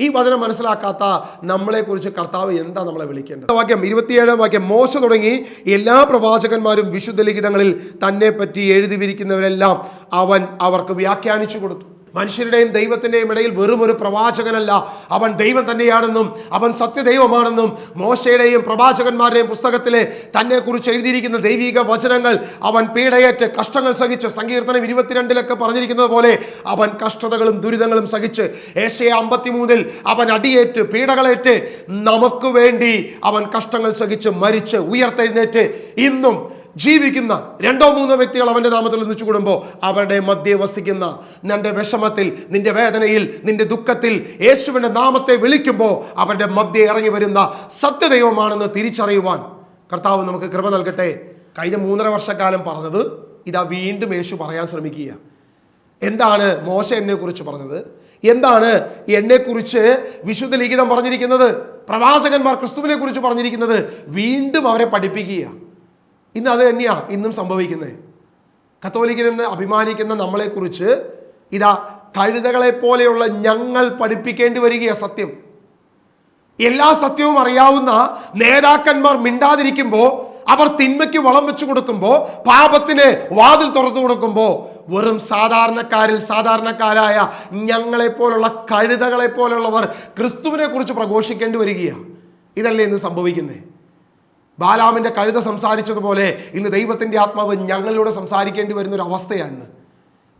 A: ഈ വചനം മനസ്സിലാക്കാത്ത നമ്മളെ കുറിച്ച് കർത്താവ് എന്താ നമ്മളെ വിളിക്കേണ്ടത്? വാക്യം 27-ാം വാക്യം, മോശ തുടങ്ങി എല്ലാ പ്രവാചകന്മാരും വിശുദ്ധ ലിഖിതങ്ങളിൽ തന്നെ പറ്റി എഴുതി വിരിക്കുന്നവരെല്ലാം അവൻ അവർക്ക് വ്യാഖ്യാനിച്ചു കൊടുത്തു. മനുഷ്യരുടെയും ദൈവത്തിന്റെയും ഇടയിൽ വെറും ഒരു പ്രവാചകനല്ല, അവൻ ദൈവം തന്നെയാണെന്നും അവൻ സത്യദൈവമാണെന്നും മോശയുടെയും പ്രവാചകന്മാരുടെയും പുസ്തകത്തിലെ തന്നെ കുറിച്ച് എഴുതിയിരിക്കുന്ന ദൈവിക വചനങ്ങൾ അവൻ പീഡയേറ്റ് കഷ്ടങ്ങൾ സഹിച്ച്, സങ്കീർത്തനം 22-ലൊക്കെ പറഞ്ഞിരിക്കുന്നത് പോലെ അവൻ കഷ്ടതകളും ദുരിതങ്ങളും സഹിച്ച്, ഏശയ്യ 53-ൽ അവൻ അടിയേറ്റ് പീഡകളേറ്റ് നമുക്ക് വേണ്ടി അവൻ കഷ്ടങ്ങൾ സഹിച്ച് മരിച്ച് ഉയർത്തെഴുന്നേറ്റ് ഇന്നും ജീവിക്കുന്ന 2-3 വ്യക്തികൾ അവന്റെ നാമത്തിൽ ഒന്നിച്ചു കൂടുമ്പോൾ അവരുടെ മധ്യേ വസിക്കുന്ന, നിന്റെ വിഷമത്തിൽ, നിന്റെ വേദനയിൽ, നിന്റെ ദുഃഖത്തിൽ യേശുവിന്റെ നാമത്തെ വിളിക്കുമ്പോൾ അവരുടെ മധ്യേ ഇറങ്ങി വരുന്ന സത്യദൈവമാണെന്ന് തിരിച്ചറിയുവാൻ കർത്താവ് നമുക്ക് കൃപ നൽകട്ടെ. കഴിഞ്ഞ 3.5 വർഷക്കാലം പറഞ്ഞത് ഇതാ വീണ്ടും യേശു പറയാൻ ശ്രമിക്കുക. എന്താണ് മോശ എന്നെ കുറിച്ച് പറഞ്ഞത്? എന്താണ് എന്നെക്കുറിച്ച് വിശുദ്ധ ലിഖിതം പറഞ്ഞിരിക്കുന്നത്? പ്രവാചകന്മാർ ക്രിസ്തുവിനെ കുറിച്ച് പറഞ്ഞിരിക്കുന്നത്? വീണ്ടും അവരെ പഠിപ്പിക്കുക. ഇന്ന് അത് തന്നെയാ ഇന്നും സംഭവിക്കുന്നത്. കത്തോലിക്കരെന്ന് അഭിമാനിക്കുന്ന നമ്മളെക്കുറിച്ച് ഇതാ കഴുതകളെ പോലെയുള്ള ഞങ്ങൾ പഠിപ്പിക്കേണ്ടി വരികയാ സത്യം. എല്ലാ സത്യവും അറിയാവുന്ന നേതാക്കന്മാർ മിണ്ടാതിരിക്കുമ്പോൾ, അവർ തിന്മയ്ക്ക് വളം വെച്ചു കൊടുക്കുമ്പോൾ, പാപത്തിന് വാതിൽ തുറന്നു കൊടുക്കുമ്പോൾ, വെറും സാധാരണക്കാരിൽ സാധാരണക്കാരായ ഞങ്ങളെ പോലുള്ള കഴുതകളെ പോലുള്ളവർ ക്രിസ്തുവിനെ കുറിച്ച് പ്രഘോഷിക്കേണ്ടി വരികയാണ്. ഇതല്ലേ ഇന്ന് സംഭവിക്കുന്നത്? ബാലാമിന്റെ കഴുത സംസാരിച്ചതുപോലെ ഇന്ന് ദൈവത്തിന്റെ ആത്മാവ് ഞങ്ങളിലൂടെ സംസാരിക്കേണ്ടി വരുന്ന ഒരു അവസ്ഥയാണ്.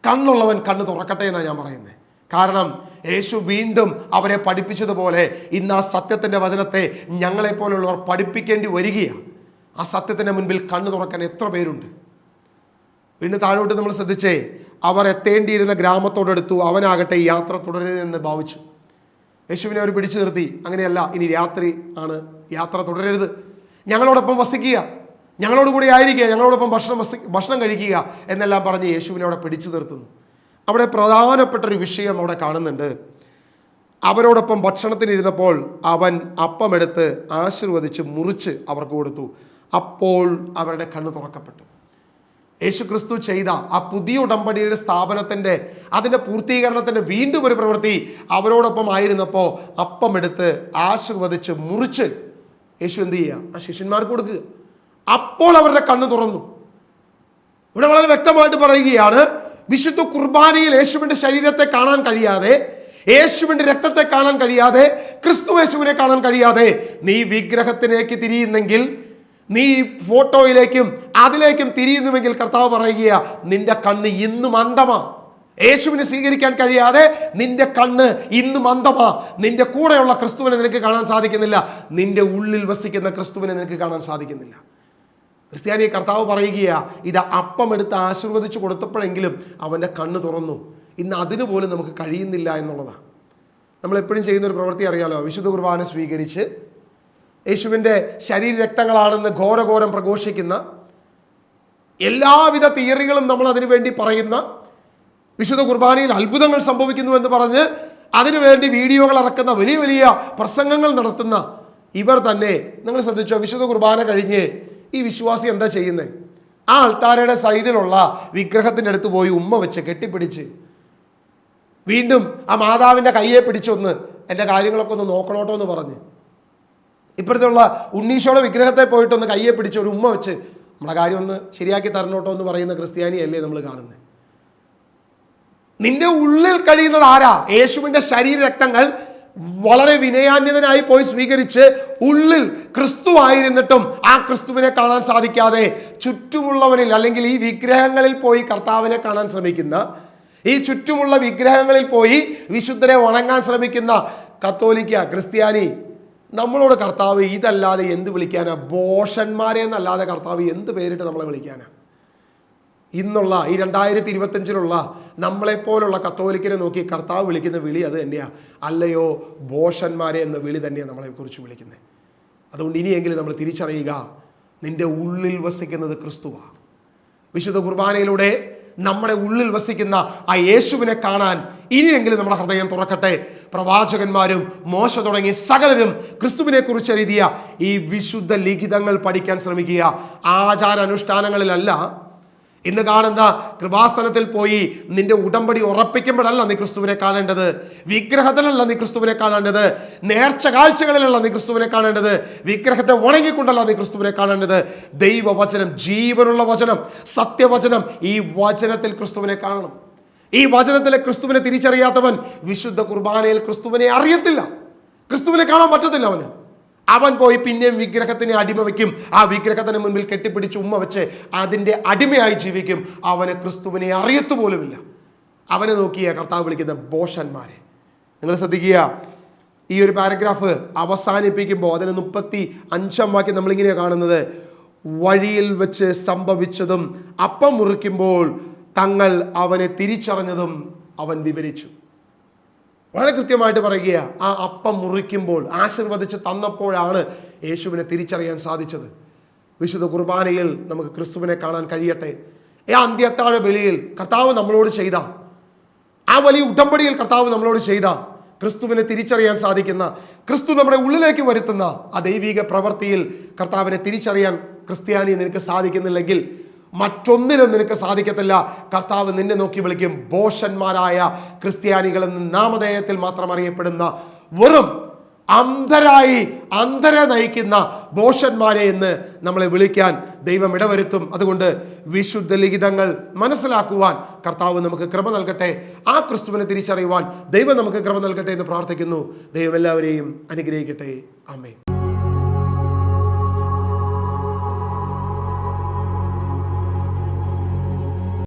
A: കണ്ണുള്ളവൻ കണ്ണ് തുറക്കട്ടെ എന്നാണ് ഞാൻ പറയുന്നത്. കാരണം യേശു വീണ്ടും അവരെ പഠിപ്പിച്ചതുപോലെ ഇന്ന് ആ സത്യത്തിന്റെ വചനത്തെ ഞങ്ങളെ പോലുള്ളവർ പഠിപ്പിക്കേണ്ടി വരികയാണ്. ആ സത്യത്തിന്റെ മുൻപിൽ കണ്ണ് തുറക്കാൻ എത്ര പേരുണ്ട്? വീണ്ടും താഴോട്ട് നമ്മൾ ശ്രദ്ധിച്ചേ, അവർ എത്തേണ്ടിയിരുന്ന ഗ്രാമത്തോടെടുത്തു, അവനാകട്ടെ യാത്ര തുടരരുതെന്ന് ഭാവിച്ചു. യേശുവിനെ അവർ പിടിച്ചു നിർത്തി, അങ്ങനെയല്ല, ഇനി രാത്രി ആണ്, യാത്ര തുടരരുത്, ഞങ്ങളോടൊപ്പം വസിക്കുക, ഞങ്ങളോട് കൂടി ആയിരിക്കുക, ഞങ്ങളോടൊപ്പം ഭക്ഷണം കഴിക്കുക എന്നെല്ലാം പറഞ്ഞ് യേശുവിനെ അവിടെ പിടിച്ചു നിർത്തുന്നു. അവിടെ പ്രധാനപ്പെട്ട ഒരു വിഷയം അവിടെ കാണുന്നുണ്ട്. അവരോടൊപ്പം ഭക്ഷണത്തിനിരുന്നപ്പോൾ അവൻ അപ്പമെടുത്ത് ആശീർവദിച്ച് മുറിച്ച് അവർക്ക് കൊടുത്തു. അപ്പോൾ അവരുടെ കണ്ണ് തുറക്കപ്പെട്ടു. യേശു ക്രിസ്തു ചെയ്ത ആ പുതിയ ഉടമ്പടിയുടെ സ്ഥാപനത്തിൻ്റെ അതിൻ്റെ പൂർത്തീകരണത്തിൻ്റെ വീണ്ടും ഒരു പ്രവൃത്തി അവരോടൊപ്പം ആയിരുന്നപ്പോൾ അപ്പമെടുത്ത് ആശീർവദിച്ച് മുറിച്ച് യേശു എന്ത് ചെയ്യുക? ആ ശിഷ്യന്മാർക്ക് കൊടുക്കുക. അപ്പോൾ അവരുടെ കണ്ണ് തുറന്നു. ഇവിടെ വളരെ വ്യക്തമായിട്ട് പറയുകയാണ്, വിശുദ്ധ കുർബാനയിൽ യേശുവിൻ്റെ ശരീരത്തെ കാണാൻ കഴിയാതെ, യേശുവിൻ്റെ രക്തത്തെ കാണാൻ കഴിയാതെ, ക്രിസ്തു യേശുവിനെ കാണാൻ കഴിയാതെ നീ വിഗ്രഹത്തിലേക്ക് തിരിയുന്നെങ്കിൽ, നീ ഫോട്ടോയിലേക്കും അതിലേക്കും തിരിയുന്നുവെങ്കിൽ കർത്താവ് പറയുക, നിന്റെ കണ്ണ് ഇന്നും അന്ധമാ. യേശുവിനെ സ്വീകരിക്കാൻ കഴിയാതെ നിന്റെ കണ്ണ് ഇന്നും അന്ധമാ. നിന്റെ കൂടെയുള്ള ക്രിസ്തുവിനെ നിനക്ക് കാണാൻ സാധിക്കുന്നില്ല. നിന്റെ ഉള്ളിൽ വസിക്കുന്ന ക്രിസ്തുവിനെ നിനക്ക് കാണാൻ സാധിക്കുന്നില്ല. ക്രിസ്ത്യാനിയെ കർത്താവ് പറയുകയാ, ഇത് അപ്പം എടുത്ത് ആശീർവദിച്ച് കൊടുത്തപ്പോഴെങ്കിലും അവൻ്റെ കണ്ണ് തുറന്നു. ഇന്ന് അതിന് പോലും നമുക്ക് കഴിയുന്നില്ല എന്നുള്ളതാണ്. നമ്മളെപ്പോഴും ചെയ്യുന്നൊരു പ്രവൃത്തി അറിയാലോ, വിശുദ്ധ കുർബാന സ്വീകരിച്ച് യേശുവിൻ്റെ ശരീര രക്തങ്ങളാണെന്ന് ഘോരഘോരം പ്രഘോഷിക്കുന്ന, എല്ലാവിധ തിയറികളും നമ്മൾ അതിനു വേണ്ടി പറയുന്ന, വിശുദ്ധ കുർബാനയിൽ അത്ഭുതങ്ങൾ സംഭവിക്കുന്നു എന്ന് പറഞ്ഞ് അതിനുവേണ്ടി വീഡിയോകൾ ഇറക്കുന്ന, വലിയ വലിയ പ്രസംഗങ്ങൾ നടത്തുന്ന ഇവർ തന്നെ, നിങ്ങൾ ശ്രദ്ധിച്ചോ, വിശുദ്ധ കുർബാന കഴിഞ്ഞ് ഈ വിശ്വാസി എന്താ ചെയ്യുന്നത്? ആ അൾത്താരയുടെ സൈഡിലുള്ള വിഗ്രഹത്തിൻ്റെ അടുത്ത് പോയി ഉമ്മ വെച്ച് കെട്ടിപ്പിടിച്ച്, വീണ്ടും ആ മാതാവിൻ്റെ കയ്യെ പിടിച്ചൊന്ന് എൻ്റെ കാര്യങ്ങളൊക്കെ ഒന്ന് നോക്കണോട്ടോ എന്ന് പറഞ്ഞ്, ഇപ്പോഴത്തുള്ള ഉണ്ണീശോയുടെ വിഗ്രഹത്തെ പോയിട്ടൊന്ന് കയ്യെ പിടിച്ച് ഒരു ഉമ്മ വെച്ച് നമ്മുടെ കാര്യം ഒന്ന് ശരിയാക്കി തരണോട്ടോ എന്ന് പറയുന്ന ക്രിസ്ത്യാനിയല്ലേ നമ്മൾ കാണുന്നത്? നിന്റെ ഉള്ളിൽ കഴിയുന്നത് ആരാ? യേശുവിൻ്റെ ശരീര രക്തങ്ങൾ വളരെ വിനയാന്യതനായി പോയി സ്വീകരിച്ച് ഉള്ളിൽ ക്രിസ്തു ആയിരുന്നിട്ടും ആ ക്രിസ്തുവിനെ കാണാൻ സാധിക്കാതെ ചുറ്റുമുള്ളവരിൽ, അല്ലെങ്കിൽ ഈ വിഗ്രഹങ്ങളിൽ പോയി കർത്താവിനെ കാണാൻ ശ്രമിക്കുന്ന, ഈ ചുറ്റുമുള്ള വിഗ്രഹങ്ങളിൽ പോയി വിശുദ്ധരെ വണങ്ങാൻ ശ്രമിക്കുന്ന കത്തോലിക്ക ക്രിസ്ത്യാനി, നമ്മളോട് കർത്താവ് ഇതല്ലാതെ എന്ത് വിളിക്കാനാ? ഭോഷന്മാരെ എന്നല്ലാതെ കർത്താവ് എന്ത് പേരിട്ട് നമ്മളെ വിളിക്കാനാ? ഇന്നുള്ള ഈ 2025 നമ്മളെപ്പോലുള്ള കത്തോലിക്കരെ നോക്കി കർത്താവ് വിളിക്കുന്ന വിളി അത് തന്നെയാണ്. അല്ലയോ ഭോഷന്മാരെ എന്ന വിളി തന്നെയാണ് നമ്മളെക്കുറിച്ച് വിളിക്കുന്നത്. അതുകൊണ്ട് ഇനിയെങ്കിലും നമ്മൾ തിരിച്ചറിയുക, നിന്റെ ഉള്ളിൽ വസിക്കുന്നത് ക്രിസ്തുവാണ്. വിശുദ്ധ കുർബാനയിലൂടെ നമ്മുടെ ഉള്ളിൽ വസിക്കുന്ന ആ യേശുവിനെ കാണാൻ ഇനിയെങ്കിലും നമ്മുടെ ഹൃദയം തുറക്കട്ടെ. പ്രവാചകന്മാരും മോശ തുടങ്ങി സകലരും ക്രിസ്തുവിനെ കുറിച്ച് എഴുതിയ ഈ വിശുദ്ധ ലിഖിതങ്ങൾ പഠിക്കാൻ ശ്രമിക്കുക. ആചാരാനുഷ്ഠാനങ്ങളിലല്ല, ഇന്ന് കാണുന്ന കൃപാസനത്തിൽ പോയി നിന്റെ ഉടമ്പടി ഉറപ്പിക്കുമ്പോഴല്ല നീ ക്രിസ്തുവിനെ കാണേണ്ടത്, വിഗ്രഹത്തിലല്ല നീ ക്രിസ്തുവിനെ കാണേണ്ടത്, നേർച്ച കാഴ്ചകളിലല്ല നീ ക്രിസ്തുവിനെ കാണേണ്ടത്, വിഗ്രഹത്തെ ഉണങ്ങിക്കൊണ്ടല്ല നീ ക്രിസ്തുവിനെ കാണേണ്ടത്. ദൈവവചനം, ജീവനുള്ള വചനം, സത്യവചനം, ഈ വചനത്തിൽ ക്രിസ്തുവിനെ കാണണം. ഈ വചനത്തിലെ ക്രിസ്തുവിനെ തിരിച്ചറിയാത്തവൻ വിശുദ്ധ കുർബാനയിൽ ക്രിസ്തുവിനെ അറിയത്തില്ല, ക്രിസ്തുവിനെ കാണാൻ പറ്റത്തില്ല അവന്. അവൻ പോയി പിന്നെയും വിഗ്രഹത്തിനെ അടിമ വയ്ക്കും. ആ വിഗ്രഹത്തിന് മുൻപിൽ കെട്ടിപ്പിടിച്ച് ഉമ്മ വെച്ച് അതിൻ്റെ അടിമയായി ജീവിക്കും. അവന് ക്രിസ്തുവിനെ അറിയത്തുപോലുമില്ല. അവനെ നോക്കിയ കർത്താവ് വിളിക്കുന്ന ഭോഷന്മാരെ. നിങ്ങൾ ശ്രദ്ധിക്കുക, ഈ ഒരു പാരഗ്രാഫ് അവസാനിപ്പിക്കുമ്പോൾ അതിന് 35 വാക്യം നമ്മളിങ്ങനെയാണ് കാണുന്നത്. വഴിയിൽ വെച്ച് സംഭവിച്ചതും അപ്പം മുറിക്കുമ്പോൾ തങ്ങൾ അവനെ തിരിച്ചറിഞ്ഞതും അവൻ വിവരിച്ചു. വളരെ കൃത്യമായിട്ട് പറയുക, ആ അപ്പം മുറിക്കുമ്പോൾ ആശീർവദിച്ച് തന്നപ്പോഴാണ് യേശുവിനെ തിരിച്ചറിയാൻ സാധിച്ചത്. വിശുദ്ധ കുർബാനയിൽ നമുക്ക് ക്രിസ്തുവിനെ കാണാൻ കഴിയട്ടെ. ആ അന്ത്യത്താഴ ബലിയിൽ കർത്താവ് നമ്മളോട് ചെയ്ത, ആ വലിയ ഉടമ്പടിയിൽ കർത്താവ് നമ്മളോട് ചെയ്ത ക്രിസ്തുവിനെ തിരിച്ചറിയാൻ സാധിക്കുന്ന, ക്രിസ്തു നമ്മുടെ ഉള്ളിലേക്ക് വരുത്തുന്ന ആ ദൈവിക പ്രവൃത്തിയിൽ കർത്താവിനെ തിരിച്ചറിയാൻ ക്രിസ്ത്യാനി നിനക്ക് സാധിക്കുന്നില്ലെങ്കിൽ മറ്റൊന്നിനും നിനക്ക് സാധിക്കത്തില്ല. കർത്താവ് നിന്നെ നോക്കി വിളിക്കും ഭോഷന്മാരായ ക്രിസ്ത്യാനികൾ എന്ന് നാമധേയത്തിൽ മാത്രം അറിയപ്പെടുന്ന, വെറും അന്ധരെ നയിക്കുന്ന ഭോഷന്മാരെ എന്ന് നമ്മളെ വിളിക്കാൻ ദൈവം ഇടവരുത്തും. അതുകൊണ്ട് വിശുദ്ധ ലിഖിതങ്ങൾ മനസ്സിലാക്കുവാൻ കർത്താവ് നമുക്ക് കൃപ നൽകട്ടെ. ആ ക്രിസ്തുവിനെ തിരിച്ചറിയുവാൻ ദൈവം നമുക്ക് കൃപ നൽകട്ടെ എന്ന് പ്രാർത്ഥിക്കുന്നു. ദൈവം എല്ലാവരെയും അനുഗ്രഹിക്കട്ടെ. ആമേൻ.